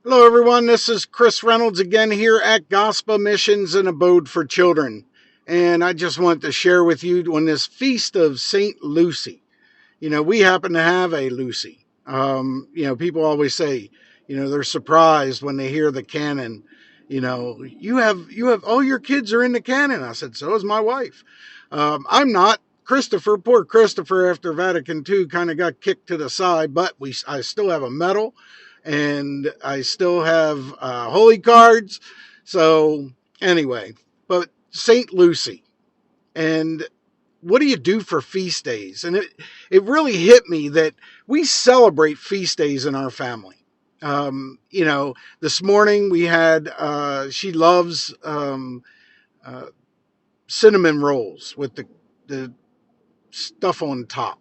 Hello, everyone. This is Chris Reynolds again here at Gospa Missions and Abode for Children. And I just want to share with you on this feast of St. Lucy. We happen to have a Lucy. People always say, they're surprised when they hear the canon. You have all your kids are in the canon. I said, so is my wife. I'm not. Poor Christopher, after Vatican II, kind of got kicked to the side, but I still have a medal, and I still have holy cards. So anyway, but Saint Lucy, and what do you do for feast days? And it really hit me that we celebrate feast days in our family. This morning we had, she loves uh, cinnamon rolls with the stuff on top.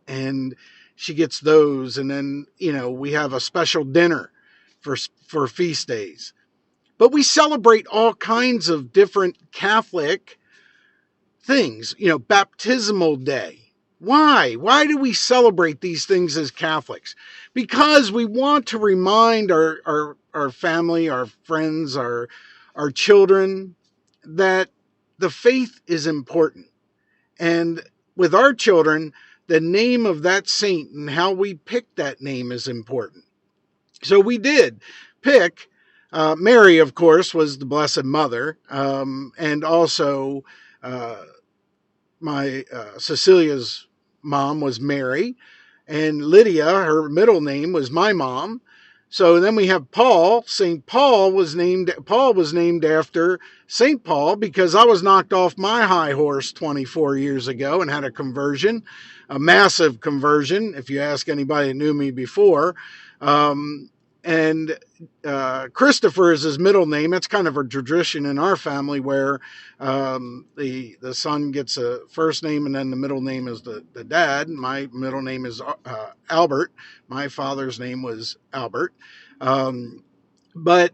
And she gets those. And then, we have a special dinner for feast days. But we celebrate all kinds of different Catholic things, baptismal day. Why? Why do we celebrate these things as Catholics? Because we want to remind our family, our friends, our children that the faith is important. And with our children, the name of that saint and how we pick that name is important. So we did pick Mary, of course, was the Blessed Mother, and also my Cecilia's mom was Mary, and Lydia, her middle name, was my mom. So then we have Paul. Paul was named after St. Paul because I was knocked off my high horse 24 years ago and had a conversion, a massive conversion, if you ask anybody that knew me before. And Christopher is his middle name. That's kind of a tradition in our family where the son gets a first name and then the middle name is the dad. My middle name is Albert. My father's name was Albert. But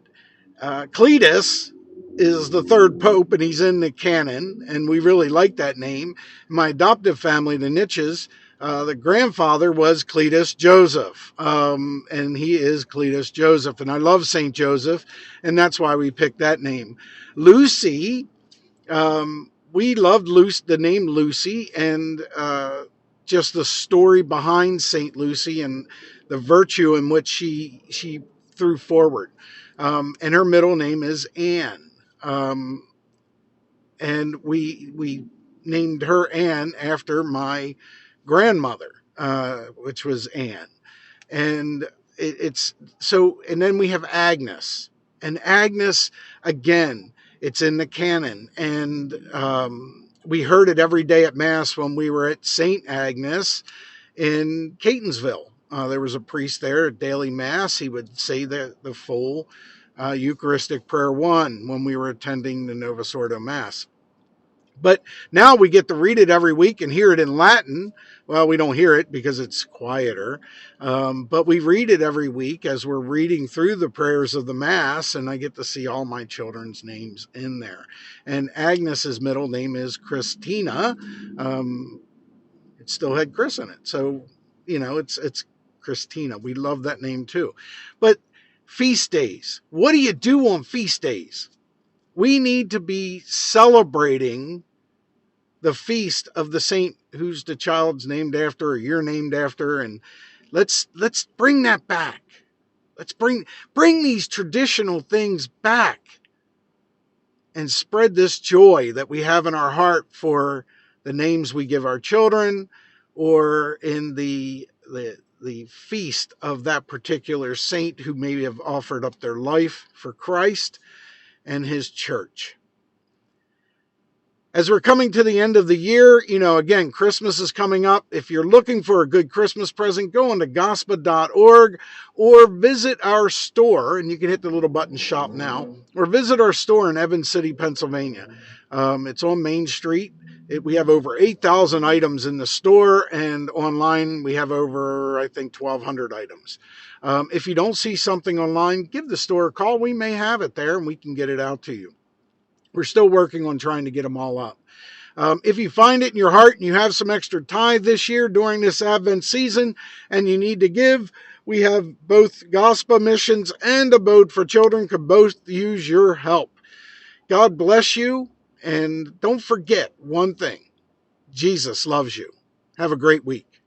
Cletus is the third pope and he's in the canon, and we really like that name. My adoptive family, the Nitches, the grandfather was Cletus Joseph, and he is Cletus Joseph, and I love St. Joseph, and that's why we picked that name. Lucy, we loved the name Lucy, and just the story behind St. Lucy and the virtue in which she threw forward. And her middle name is Anne. And we named her Anne after my grandmother, which was Anne. And it's so, and then we have Agnes. And Agnes, again, it's in the canon. And we heard it every day at Mass when we were at St. Agnes in Catonsville. There was a priest there at daily Mass. He would say the full Eucharistic Prayer 1 when we were attending the Novus Ordo Mass. But now we get to read it every week and hear it in Latin. Well, we don't hear it because it's quieter, but we read it every week as we're reading through the prayers of the Mass, and I get to see all my children's names in there. And Agnes's middle name is Christina. It still had Chris in it, so it's Christina. We love that name too. But feast days. What do you do on feast days? We need to be celebrating the feast of the saint who's the child's named after or you're named after, and let's bring that back. Let's bring these traditional things back and spread this joy that we have in our heart for the names we give our children, or in the feast of that particular saint who maybe have offered up their life for Christ and his church. As we're coming to the end of the year, again, Christmas is coming up. If you're looking for a good Christmas present, go on to gospa.org or visit our store, and you can hit the little button shop now, or visit our store in Evans City, Pennsylvania. It's on Main Street. We have over 8,000 items in the store, and online we have over, I think, 1,200 items. If you don't see something online, give the store a call. We may have it there, and we can get it out to you. We're still working on trying to get them all up. If you find it in your heart and you have some extra tithe this year during this Advent season and you need to give, we have both Gospa Missions and Abode for Children could both use your help. God bless you, and don't forget one thing: Jesus loves you. Have a great week.